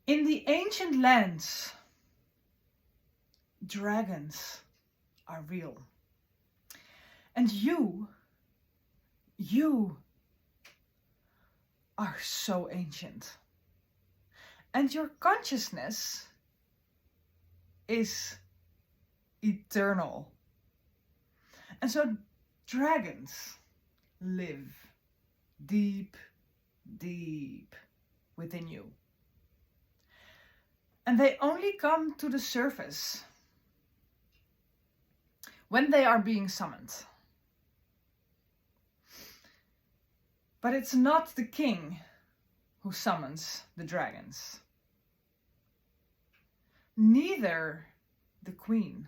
In the ancient lands, dragons are real. And you are so ancient. And your consciousness is eternal. And so dragons live deep, deep within you. And they only come to the surface when they are being summoned. But it's not the king who summons the dragons. Neither the queen.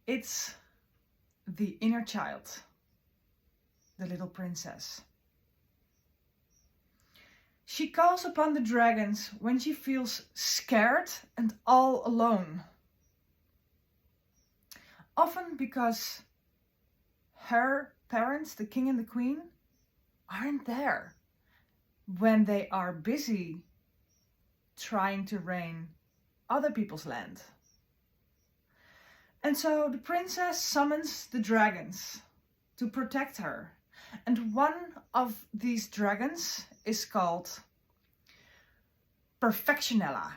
It's the inner child, the little princess. She calls upon the dragons when she feels scared and all alone. Often because her parents, the king and the queen, aren't there when they are busy trying to reign other people's land. And so the princess summons the dragons to protect her. And one of these dragons is called Perfectionella.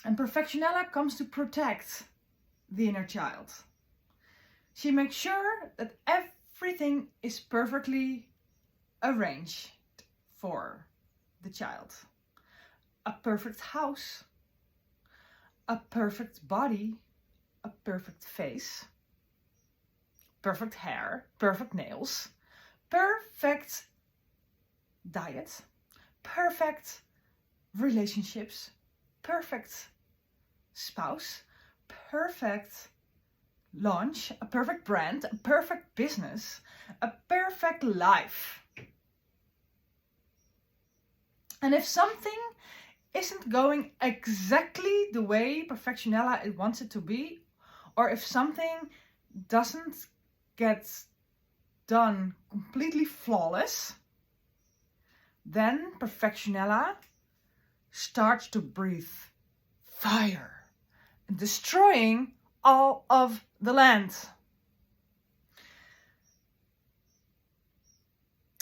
And Perfectionella comes to protect the inner child. She makes sure that everything is perfectly arranged for the child. A perfect house, a perfect body, a perfect face, perfect hair, perfect nails, perfect diet, perfect relationships, perfect spouse, perfect launch, a perfect brand, a perfect business, a perfect life. And if something isn't going exactly the way Perfectionella wants it to be, or if something doesn't get done completely flawless, then Perfectionella starts to breathe fire, destroying all of the land.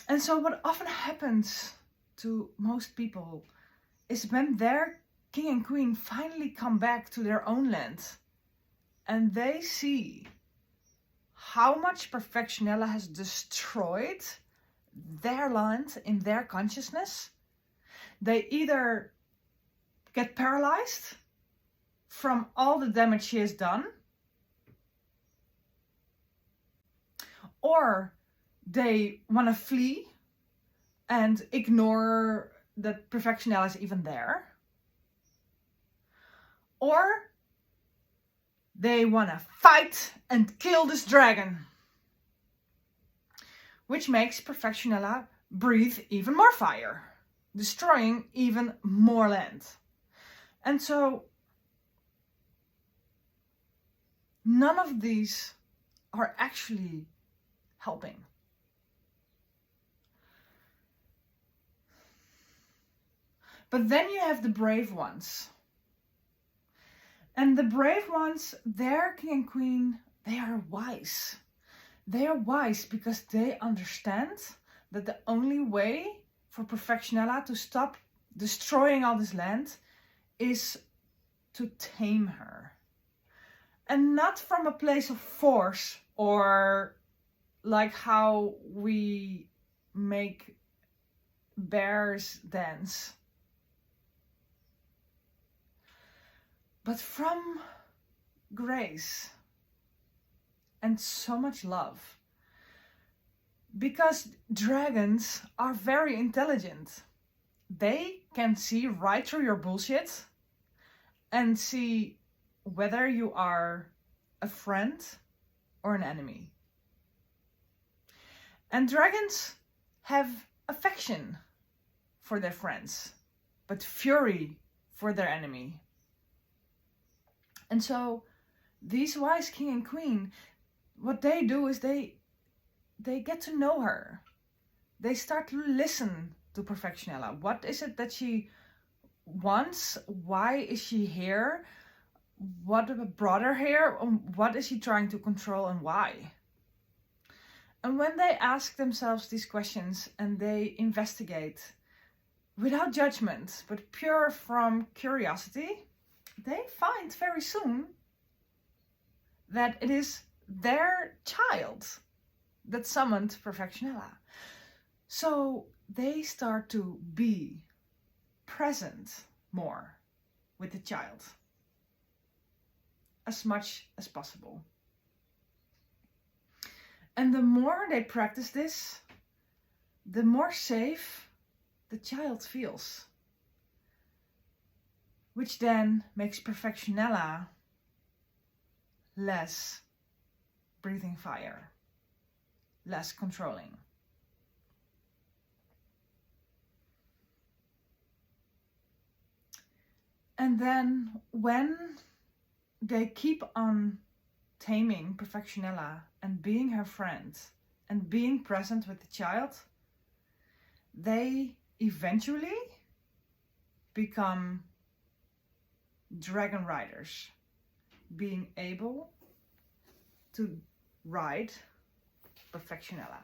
And so what often happens to most people is when their king and queen finally come back to their own land and they see how much Perfectionella has destroyed their land in their consciousness, they either get paralyzed from all the damage she has done, or they want to flee and ignore that Perfectionella is even there, or they want to fight and kill this dragon, which makes Perfectionella breathe even more fire, destroying even more land. And so none of these are actually helping. But then you have the brave ones. And the brave ones, their king and queen, they are wise. They are wise because they understand that the only way for Perfectionella to stop destroying all this land is to tame her. And not from a place of force or like how we make bears dance, but from grace and so much love. Because dragons are very intelligent. They can see right through your bullshit and see whether you are a friend or an enemy. And dragons have affection for their friends, but fury for their enemy. And so these wise king and queen, what they do is they get to know her. they start to listen to Perfectionella. What is it that she wants? Why is she here? What brought her here? What is she trying to control and why? And when they ask themselves these questions and they investigate without judgment, but pure from curiosity, they find very soon that it is their child that summoned Perfectionella. So they start to be present more with the child as much as possible. And the more they practice this, the more safe the child feels, which then makes Perfectionella less breathing fire, less controlling. And then when they keep on taming Perfectionella and being her friend and being present with the child, they eventually become dragon riders, being able to ride Perfectionella.